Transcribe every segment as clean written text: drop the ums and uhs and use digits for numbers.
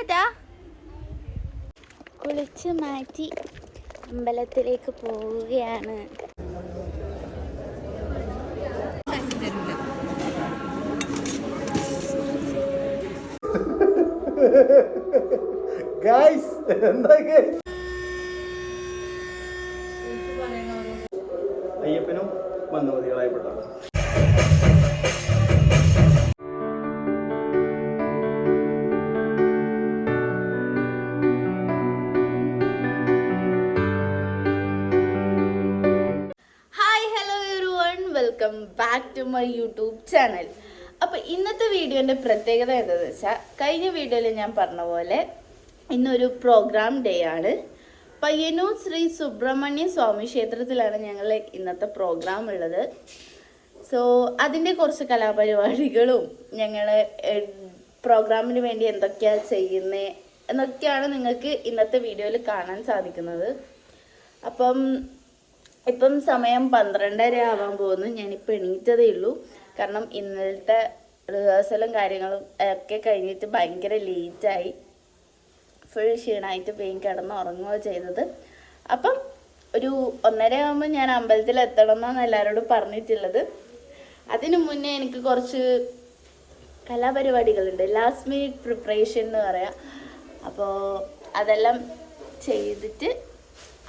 ടാറ്റാ. കുളിച്ച് മാറ്റി അമ്പലത്തിലേക്ക് പോവുകയാണ്. അയ്യപ്പനും മന്ദമതികളായപ്പെട്ടതാണ്. Welcome back to my YouTube channel. അപ്പോൾ ഇന്നത്തെ വീഡിയോൻ്റെ പ്രത്യേകത എന്താണെന്ന് വെച്ചാൽ, കഴിഞ്ഞ വീഡിയോയിൽ ഞാൻ പറഞ്ഞ പോലെ ഇന്നൊരു പ്രോഗ്രാം ഡേ ആണ്. പയ്യന്നൂർ ശ്രീ സുബ്രഹ്മണ്യ സ്വാമി ക്ഷേത്രത്തിലാണ് ഞങ്ങൾ ഇന്നത്തെ പ്രോഗ്രാം ഉള്ളത്. സോ അതിൻ്റെ കുറച്ച് കലാപരിപാടികളും ഞങ്ങൾ പ്രോഗ്രാമിന് വേണ്ടി എന്തൊക്കെയാണ് ചെയ്യുന്നത് എന്നൊക്കെയാണ് നിങ്ങൾക്ക് ഇന്നത്തെ വീഡിയോയിൽ കാണാൻ സാധിക്കുന്നത്. ഇപ്പം സമയം 12:30 ആവാൻ പോകുന്നു. ഞാനിപ്പോൾ എണീറ്റതേ ഉള്ളൂ. കാരണം ഇന്നലത്തെ റിഹേഴ്സലും കാര്യങ്ങളും ഒക്കെ കഴിഞ്ഞിട്ട് ഭയങ്കര ലേറ്റായി. ഫുൾ ക്ഷീണമായിട്ട് വേഗം കിടന്ന് ഉറങ്ങുകയോ ചെയ്തത്. അപ്പം ഒരു 1:30 ആകുമ്പോൾ ഞാൻ അമ്പലത്തിൽ എത്തണം എന്നാണ് എല്ലാവരോടും പറഞ്ഞിട്ടുള്ളത്. അതിനു മുന്നേ എനിക്ക് കുറച്ച് കലാപരിപാടികളുണ്ട്, ലാസ്റ്റ് മിനിറ്റ് പ്രിപ്പറേഷൻ എന്ന് പറയാം. അപ്പോൾ അതെല്ലാം ചെയ്തിട്ട്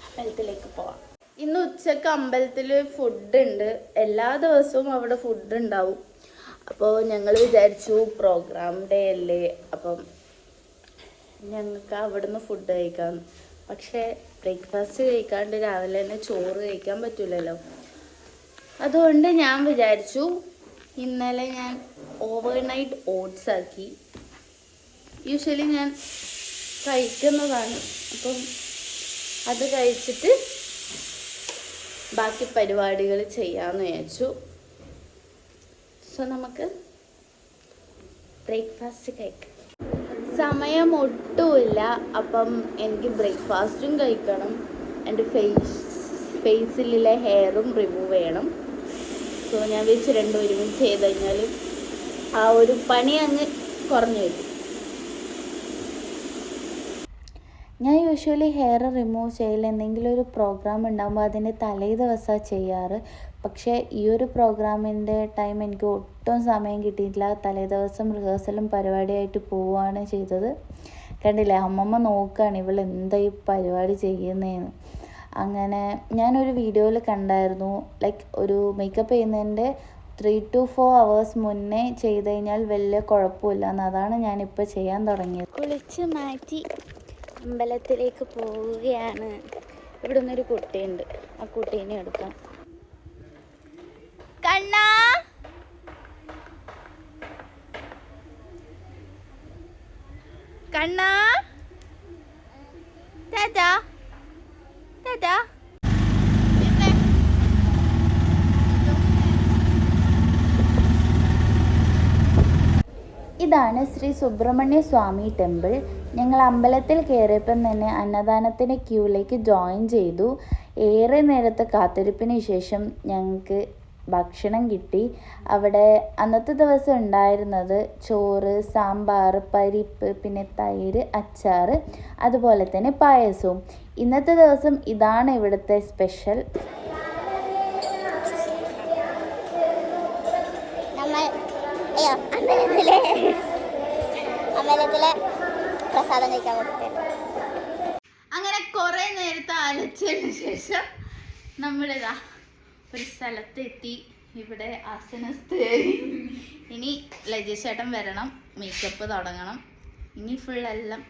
അമ്പലത്തിലേക്ക് പോവാം. ഇന്ന് ഉച്ചക്ക് അമ്പലത്തിൽ ഫുഡ് ഉണ്ട്. എല്ലാ ദിവസവും അവിടെ ഫുഡ് ഉണ്ടാവും. അപ്പോൾ ഞങ്ങൾ വിചാരിച്ചു പ്രോഗ്രാം ഡേ അല്ലേ, അപ്പം ഞങ്ങൾക്ക് അവിടുന്ന് ഫുഡ് കഴിക്കാം. പക്ഷേ ബ്രേക്ക്ഫാസ്റ്റ് കഴിക്കാണ്ട് രാവിലെ തന്നെ ചോറ് കഴിക്കാൻ പറ്റില്ലല്ലോ. അതുകൊണ്ട് ഞാൻ വിചാരിച്ചു, ഇന്നലെ ഞാൻ ഓവർനൈറ്റ് ഓട്സ് ആക്കി. യൂഷ്വലി ഞാൻ കഴിക്കുന്നതാണ്. അപ്പം അത് കഴിച്ചിട്ട് ബാക്കി പരിപാടികൾ ചെയ്യാമെന്ന് വിചാരിച്ചു. സോ നമുക്ക് ബ്രേക്ക്ഫാസ്റ്റ് കഴിക്കാം. സമയം ഒട്ടുമില്ല. അപ്പം എനിക്ക് ബ്രേക്ക്ഫാസ്റ്റും കഴിക്കണം, എൻ്റെ ഫേസിലെ ഹെയറും റിമൂവ് ചെയ്യണം. സോ ഞാൻ വെച്ച് രണ്ടും ഒരുമിച്ച് ചെയ്ത് കഴിഞ്ഞാൽ ആ ഒരു പണി അങ്ങ് കുറഞ്ഞു വരും. ഞാൻ യൂഷ്വലി ഹെയർ റിമൂവ് ചെയ്യൽ എന്തെങ്കിലും ഒരു പ്രോഗ്രാം ഉണ്ടാകുമ്പോൾ അതിൻ്റെ തലേ ദിവസമാണ് ചെയ്യാറ്. പക്ഷേ ഈ ഒരു പ്രോഗ്രാമിൻ്റെ ടൈം എനിക്ക് ഒട്ടും സമയം കിട്ടിയിട്ടില്ല. തലേ ദിവസം റിഹേഴ്സലും പരിപാടിയായിട്ട് പോവുകയാണ് ചെയ്തത്. കണ്ടില്ലേ, അമ്മമ്മ നോക്കുകയാണ് ഇവൾ എന്താ ഈ പരിപാടി ചെയ്യുന്നതെന്ന്. അങ്ങനെ ഞാനൊരു വീഡിയോയിൽ കണ്ടായിരുന്നു, ലൈക്ക് ഒരു മേക്കപ്പ് ചെയ്യുന്നതിൻ്റെ 3 to 4 hours മുന്നേ ചെയ്ത് കഴിഞ്ഞാൽ വലിയ കുഴപ്പമില്ല എന്ന്. അതാണ് ഞാനിപ്പോൾ ചെയ്യാൻ തുടങ്ങിയത്. കുളിച്ച് മാറ്റി അമ്പലത്തിലേക്ക് പോവുകയാണ്. ഇവിടെ നിന്നൊരു കുട്ടിയുണ്ട്, ആ കുട്ടീനെ എടുക്കാം. കണ്ണാ, കണ്ണാ, ടാറ്റാ ടാറ്റാ. ഇതാണ് ശ്രീ സുബ്രഹ്മണ്യ സ്വാമി ടെമ്പിൾ. ഞങ്ങൾ അമ്പലത്തിൽ കയറിയപ്പം തന്നെ അന്നദാനത്തിന് ക്യൂവിലേക്ക് ജോയിൻ ചെയ്തു. ഏറെ നേരത്തെ കാത്തിരിപ്പിന് ശേഷം ഞങ്ങൾക്ക് ഭക്ഷണം കിട്ടി. അവിടെ അന്നത്തെ ദിവസം ഉണ്ടായിരുന്നത് ചോറ്, സാമ്പാർ, പരിപ്പ്, പിന്നെ തൈര്, അച്ചാർ, അതുപോലെ തന്നെ പായസവും. ഇന്നത്തെ ദിവസം ഇതാണ് ഇവിടുത്തെ സ്പെഷ്യൽ. അമ്പലത്തിലെ പ്രസാദം കഴിക്കാൻ കൊടുത്തിട്ടുണ്ട്. അങ്ങനെ കുറെ നേരത്തെ അലച്ചതിന് ശേഷം നമ്മളിതാ ഒരു സ്ഥലത്തെത്തി. ഇവിടെ ആസനസ്ഥയായി. ഇനി ലജേഷേട്ടൻ വരണം, മേക്കപ്പ് തുടങ്ങണം. ഇനി ഫുള്ളെല്ലാം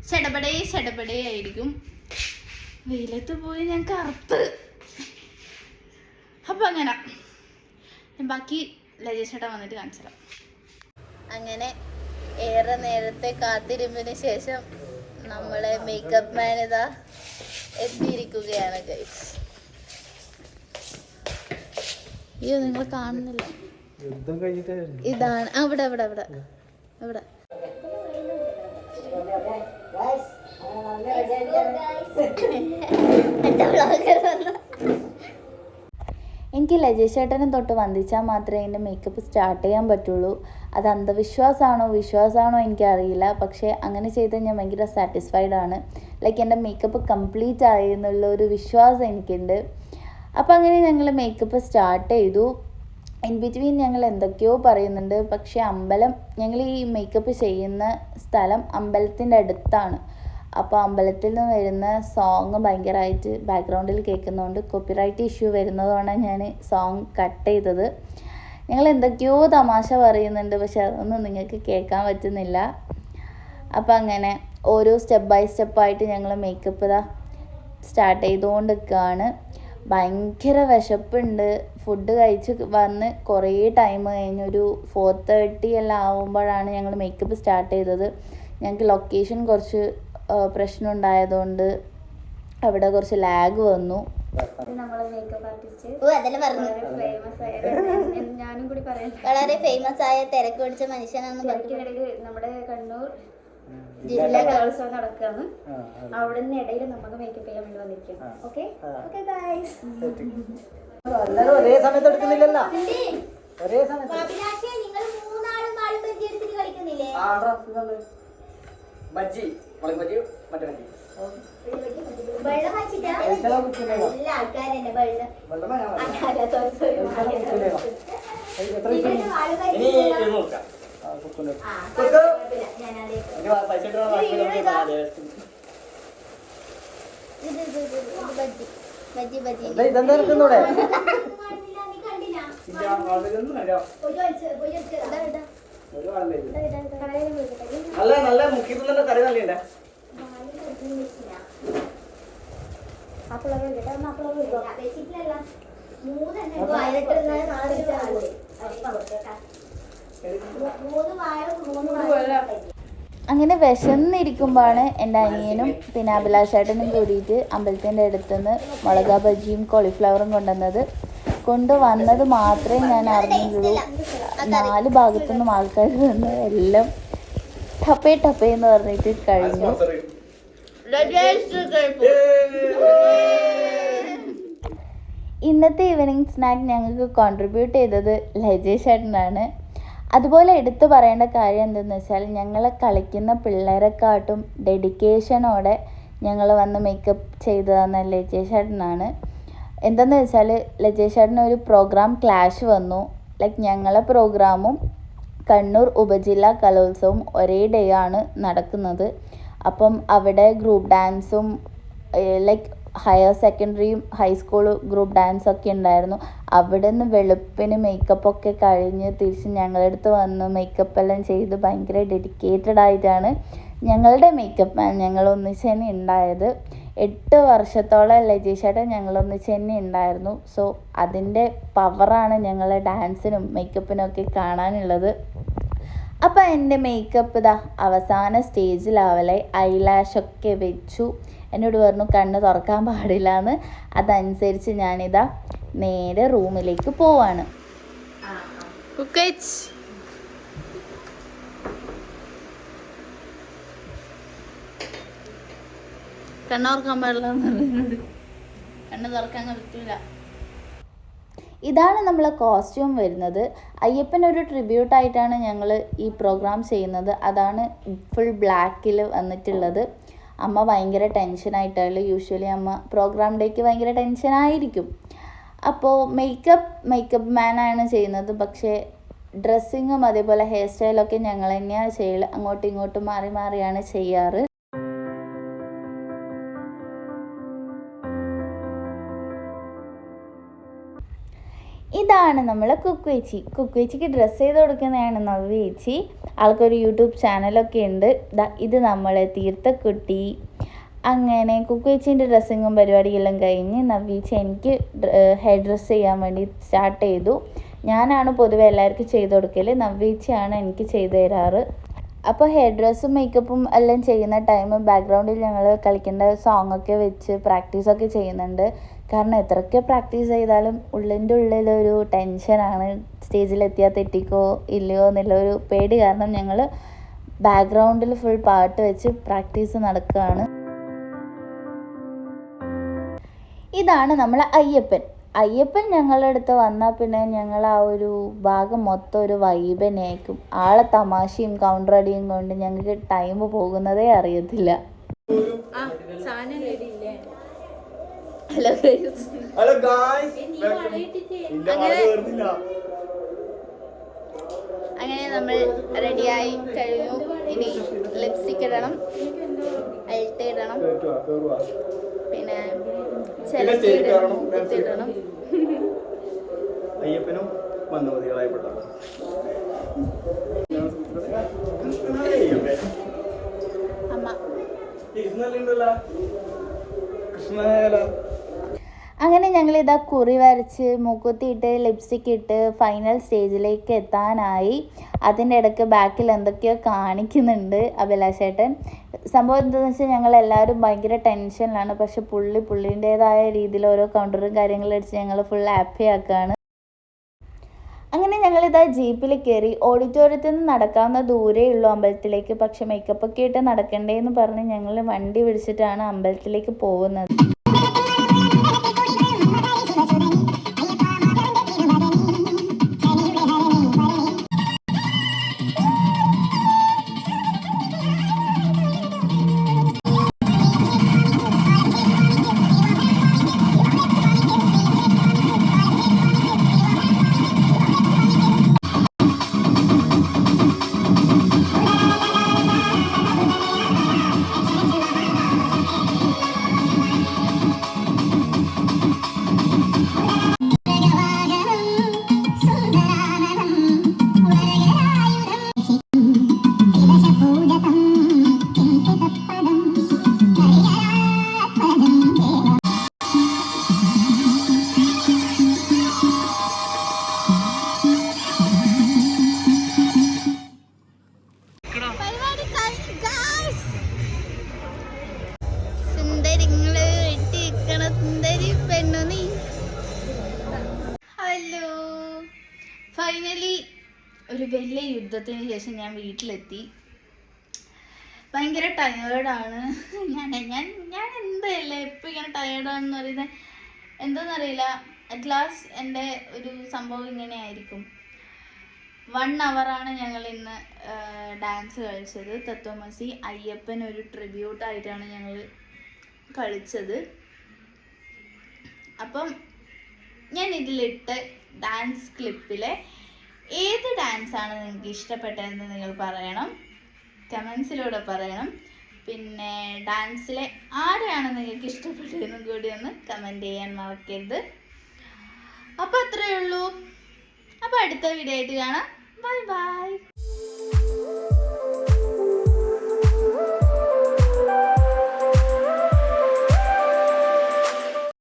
ചടപടേ ആയിരിക്കും. വെയിലത്ത് പോയി ഞാൻ കറുത്ത്. അപ്പം അങ്ങനെ ബാക്കി ലജേഷേട്ടൻ വന്നിട്ട് കാണിച്ചു തരാം. അങ്ങനെ ഏറെ നേരത്തെ കാത്തിരിപ്പിന് ശേഷം നമ്മളെ മേക്കപ്പ് മാൻ ഇതാ എത്തിയിരിക്കുകയാണ് ഗൈസ്. അയ്യോ, നിങ്ങൾ കാണുന്നില്ല, ഇതാണ് അവിടെ അവിടെ അവിടെ അവിടെ. എനിക്ക് ലജേഷ് ചേട്ടനെ തൊട്ട് വന്ദിച്ചാൽ മാത്രമേ എൻ്റെ മേക്കപ്പ് സ്റ്റാർട്ട് ചെയ്യാൻ പറ്റുള്ളൂ. അത് അന്ധവിശ്വാസമാണോ വിശ്വാസമാണോ എനിക്കറിയില്ല. പക്ഷേ അങ്ങനെ ചെയ്താൽ ഞാൻ ഭയങ്കര സാറ്റിസ്ഫൈഡ് ആണ്. ലൈക്ക് എൻ്റെ മേക്കപ്പ് കംപ്ലീറ്റ് ആയി എന്നുള്ള ഒരു വിശ്വാസം എനിക്കുണ്ട്. അപ്പോൾ അങ്ങനെ ഞങ്ങൾ മേക്കപ്പ് സ്റ്റാർട്ട് ചെയ്തു. ഇൻ ബിറ്റ്വീൻ ഞങ്ങൾ എന്തൊക്കെയോ പറയുന്നുണ്ട്. പക്ഷേ ഞങ്ങൾ ഈ മേക്കപ്പ് ചെയ്യുന്ന സ്ഥലം അമ്പലത്തിൻ്റെ അടുത്താണ്. അപ്പോൾ അമ്പലത്തിൽ നിന്ന് വരുന്ന സോങ് ഭയങ്കരമായിട്ട് ബാക്ക്ഗ്രൗണ്ടിൽ കേൾക്കുന്നതുകൊണ്ട് കോപ്പിറൈറ്റ് ഇഷ്യൂ വരുന്നതുകൊണ്ടാണ് ഞാൻ സോങ് കട്ട് ചെയ്തത്. ഞങ്ങൾ എന്തൊക്കെയോ തമാശ പറയുന്നുണ്ട്, പക്ഷെ അതൊന്നും നിങ്ങൾക്ക് കേൾക്കാൻ പറ്റുന്നില്ല. അപ്പോൾ അങ്ങനെ ഓരോ സ്റ്റെപ്പ് ബൈ സ്റ്റെപ്പായിട്ട് ഞങ്ങൾ മേക്കപ്പ് സ്റ്റാർട്ട് ചെയ്തുകൊണ്ടിരിക്കുകയാണ്. ഭയങ്കര വിശപ്പുണ്ട്. ഫുഡ് കഴിച്ച് വന്ന് കുറേ ടൈം കഴിഞ്ഞ് ഒരു 4:30 എല്ലാം ആവുമ്പോഴാണ് ഞങ്ങൾ മേക്കപ്പ് സ്റ്റാർട്ട് ചെയ്തത്. ഞങ്ങൾക്ക് ലൊക്കേഷൻ കുറച്ച് പ്രശ്നം ഉണ്ടായതുകൊണ്ട് അവിടെ കുറച്ച് ലാഗ് വന്നു. നമ്മളെ മേക്കപ്പ് ആർട്ടിസ്റ്റ് ഞാനും കൂടി പറയാം, വളരെ ഫേമസ് ആയ തിരക്ക് പിടിച്ച മനുഷ്യനാണെന്ന് തിരക്കിനിടയിൽ നമ്മുടെ കണ്ണൂർ ജില്ലാ കലോത്സവം നടക്കുകയാണ്. അവിടെ നിന്ന് ഇടയിൽ നമുക്ക് മേക്കപ്പ് ചെയ്യാൻ വേണ്ടി വന്നിരിക്കുകയാണ്. ഓക്കെ ഗൈസ്, ഒരേ സമയത്ത് എടുക്കുന്നില്ലല്ലോ. ഒരേ സമയത്ത് നിങ്ങൾ മൂന്നാളും ആളും ബജ്ജി എടുത്തിട്ട് കളിക്കുന്നില്ലേ? ബജ്ജി മുളക് ബജ്ജി മറ്റേ ബജ്ജി വെള്ളം വെച്ചിട്ടാ എല്ലാ ആൾക്കാരും ഇതെന്താ എടുക്കുന്നൂടെ? നല്ല നല്ല മുക്കി തന്നെ കറി നല്ലേ. അങ്ങനെ വിശന്നിരിക്കുമ്പോഴാണ് എൻ്റെ അനിയനും പിന്നെ അഭിലാഷേട്ടനും കൂടിയിട്ട് അമ്പലത്തിൻ്റെ അടുത്തുനിന്ന് മുളക് ബജിയും കോളിഫ്ലവറും കൊണ്ടുവന്നത് മാത്രമേ ഞാൻ അറിഞ്ഞുള്ളൂ. 4 ഭാഗത്തുനിന്നും ആൾക്കാർ നിന്ന് എല്ലാം ടപ്പേ എന്ന് പറഞ്ഞിട്ട് കഴിഞ്ഞു. ഇന്നത്തെ ഈവനിങ് സ്നാക്ക് ഞങ്ങൾക്ക് കോൺട്രിബ്യൂട്ട് ചെയ്തത് ലജേഷ് ചേട്ടനാണ്. അതുപോലെ എടുത്തു പറയേണ്ട കാര്യം എന്തെന്ന് വെച്ചാൽ ഞങ്ങളെ കളിക്കുന്ന പിള്ളേരെക്കാട്ടും ഡെഡിക്കേഷനോടെ ഞങ്ങൾ വന്ന് മേക്കപ്പ് ചെയ്തു തന്ന ലജേഷ് ചേട്ടനാണ്. എന്തെന്ന് വെച്ചാൽ ലജേഷ് ചേട്ടന് ഒരു പ്രോഗ്രാം ക്ലാഷ് വന്നു. ലൈക്ക് ഞങ്ങളെ പ്രോഗ്രാമും കണ്ണൂർ ഉപജില്ലാ കലോത്സവം ഒരേ ഡേ ആണ് നടക്കുന്നത്. അപ്പം അവിടെ ഗ്രൂപ്പ് ഡാൻസും ലൈക്ക് ഹയർ സെക്കൻഡറിയും ഹൈസ്കൂൾ ഗ്രൂപ്പ് ഡാൻസൊക്കെ ഉണ്ടായിരുന്നു. അവിടെ നിന്ന് വെളുപ്പിന് മേക്കപ്പൊക്കെ കഴിഞ്ഞ് തിരിച്ച് ഞങ്ങളുടെ അടുത്ത് വന്ന് മേക്കപ്പ് എല്ലാം ചെയ്ത് ഭയങ്കര ഡെഡിക്കേറ്റഡ് ആയിട്ടാണ് ഞങ്ങളുടെ മേക്കപ്പ് മാൻ ഞങ്ങൾ ഒന്നിച്ച് തന്നെ ഉണ്ടായത്. 8 വർഷത്തോളം ലജേഷ് ചേട്ടൻ ഞങ്ങൾ ഒന്നിച്ച് തന്നെ ഉണ്ടായിരുന്നു. സോ അതിൻ്റെ പവറാണ് ഞങ്ങളെ ഡാൻസിനും മേക്കപ്പിനും ഒക്കെ കാണാനുള്ളത്. അപ്പോൾ എൻ്റെ മേക്കപ്പ് അവസാന സ്റ്റേജിലാവലെ ഐലാഷൊക്കെ വെച്ചു. എന്നോട് പറഞ്ഞു കണ്ണ് തുറക്കാൻ പാടില്ല എന്ന്. അതനുസരിച്ച് ഞാനിതാ നേരെ റൂമിലേക്ക് പോവാണ്. കണ്ണോർക്കാൻ പാടില്ല, കണ്ണ് തുറക്കാൻ പറ്റില്ല. ഇതാണ് നമ്മളെ കോസ്റ്റ്യൂം വരുന്നത്. അയ്യപ്പനൊരു ട്രിബ്യൂട്ടായിട്ടാണ് ഞങ്ങൾ ഈ പ്രോഗ്രാം ചെയ്യുന്നത്. അതാണ് ഫുൾ ബ്ലാക്കിൽ വന്നിട്ടുള്ളത്. അമ്മ ഭയങ്കര ടെൻഷനായിട്ടാണ്. യൂഷ്വലി അമ്മ പ്രോഗ്രാം ഡേക്ക് ഭയങ്കര ടെൻഷനായിരിക്കും. അപ്പോൾ മേക്കപ്പ് മാനാണ് ചെയ്യുന്നത്. പക്ഷേ ഡ്രസ്സിങ്ങും അതേപോലെ ഹെയർ സ്റ്റൈലൊക്കെ ഞങ്ങൾ തന്നെയാണ് ചെയ്യൽ. അങ്ങോട്ടും ഇങ്ങോട്ടും മാറിയാണ് ചെയ്യാറ്. ഇതാണ് നമ്മളെ കുക്കുവേച്ചിക്ക് ഡ്രസ്സ് ചെയ്ത് കൊടുക്കുന്നതാണ് നവ്യേച്ചി. ആൾക്കൊരു യൂട്യൂബ് ചാനലൊക്കെ ഉണ്ട്. ഇത് നമ്മളെ തീർത്ഥക്കുട്ടി. അങ്ങനെ കുക്കുവേച്ചീൻ്റെ ഡ്രസ്സിങ്ങും പരിപാടിയെല്ലാം കഴിഞ്ഞ് നവ്യേച്ചി എനിക്ക് ഹെയർ ഡ്രസ്സ് ചെയ്യാൻ വേണ്ടി സ്റ്റാർട്ട് ചെയ്തു. ഞാനാണ് പൊതുവെ എല്ലാവർക്കും ചെയ്ത് കൊടുക്കൽ. നവ്യേച്ചിയാണ് എനിക്ക് ചെയ്തു തരാറ്. അപ്പോൾ ഹെയർ ഡ്രസ്സും മേക്കപ്പും എല്ലാം ചെയ്യുന്ന ടൈം ബാക്ക്ഗ്രൗണ്ടിൽ ഞങ്ങൾ കളിക്കേണ്ട സോങ്ങൊക്കെ വെച്ച് പ്രാക്ടീസൊക്കെ ചെയ്യുന്നുണ്ട്. കാരണം എത്രയൊക്കെ പ്രാക്ടീസ് ചെയ്താലും ഉള്ളിൻ്റെ ഉള്ളിലൊരു ടെൻഷനാണ്. സ്റ്റേജിലെത്തിയാൽ തെറ്റിക്കോ ഇല്ലയോ എന്നുള്ളൊരു പേടി കാരണം ഞങ്ങൾ ബാക്ക്ഗ്രൗണ്ടിൽ ഫുൾ പാട്ട് വെച്ച് പ്രാക്ടീസ് നടക്കുകയാണ്. ഇതാണ് നമ്മളെ അയ്യപ്പൻ. അയ്യപ്പൻ ഞങ്ങളുടെ അടുത്ത് വന്നാൽ പിന്നെ ഞങ്ങൾ ആ ഒരു ഭാഗം മൊത്തം ഒരു വൈബനെയായിരിക്കും. ആളെ തമാശയും കൗണ്ടർ അടിയും കൊണ്ട് ഞങ്ങൾക്ക് ടൈം പോകുന്നതേ അറിയത്തില്ല. ഹലോ ഗായ്സ്, അങ്ങനെ നമ്മൾ റെഡിയായി കഴിഞ്ഞു. ഇനി ലിപ്സ്റ്റിക് ഇടണം, അൾട്ട് ഇടണം, പിന്നെ ഇടണം. അയ്യപ്പനും മന്ദമതികളായപ്പെട്ട അമ്മ കൃഷ്ണ. അങ്ങനെ ഞങ്ങളിതാ കുറി വരച്ച് മൂക്കുത്തിയിട്ട് ലിപ്സ്റ്റിക് ഇട്ട് ഫൈനൽ സ്റ്റേജിലേക്ക് എത്താനായി. അതിൻ്റെ ഇടയ്ക്ക് ബാക്കിൽ എന്തൊക്കെയോ കാണിക്കുന്നുണ്ട് അഭിലാഷേട്ടൻ. സംഭവം എന്താണെന്ന് വെച്ചാൽ ഞങ്ങളെല്ലാവരും ഭയങ്കര ടെൻഷനിലാണ്. പക്ഷെ പുള്ളിൻ്റേതായ രീതിയിൽ ഓരോ കൗണ്ടറും കാര്യങ്ങളും അടിച്ച് ഞങ്ങൾ ഫുൾ ഹാപ്പി ആക്കുകയാണ്. അങ്ങനെ ഞങ്ങളിതാ ജീപ്പിൽ കയറി. ഓഡിറ്റോറിയത്തിൽ നിന്ന് നടക്കാവുന്ന ദൂരേ ഉള്ളൂ അമ്പലത്തിലേക്ക്. പക്ഷെ മേക്കപ്പൊക്കെ ഇട്ട് നടക്കണ്ടേന്ന് പറഞ്ഞ് ഞങ്ങൾ വണ്ടി പിടിച്ചിട്ടാണ് അമ്പലത്തിലേക്ക് പോകുന്നത്. ഫൈനലി ഒരു വലിയ യുദ്ധത്തിന് ശേഷം ഞാൻ വീട്ടിലെത്തി. ഭയങ്കര ടയേർഡാണ് ഞാൻ എന്തല്ലേ ഇപ്പം ഇങ്ങനെ ടയേർഡാണെന്ന് പറയുന്നത് എന്താണെന്നറിയില്ല. അറ്റ് ലാസ്റ്റ് എൻ്റെ ഒരു സംഭവം ഇങ്ങനെ ആയിരിക്കും. 1 hour ഞങ്ങൾ ഇന്ന് ഡാൻസ് കളിച്ചത്. തത്വമസി അയ്യപ്പൻ ഒരു ട്രിബ്യൂട്ടായിട്ടാണ് ഞങ്ങൾ കളിച്ചത്. അപ്പം ഞാൻ ഇതിലിട്ട ഡാൻസ് ക്ലിപ്പിലെ ഏത് ഡാൻസാണ് നിങ്ങൾക്ക് ഇഷ്ടപ്പെട്ടതെന്ന് നിങ്ങൾ പറയണം, കമൻസിലൂടെ പറയണം. പിന്നെ ഡാൻസിലെ ആരെയാണ് നിങ്ങൾക്ക് ഇഷ്ടപ്പെട്ടതെന്നും കൂടി ഒന്ന് കമൻറ്റ് ചെയ്യാൻ മറക്കരുത്. അപ്പോൾ അത്രയേ ഉള്ളൂ. അപ്പോൾ അടുത്ത വീഡിയോ ആയിട്ട് കാണാം. Bye bye.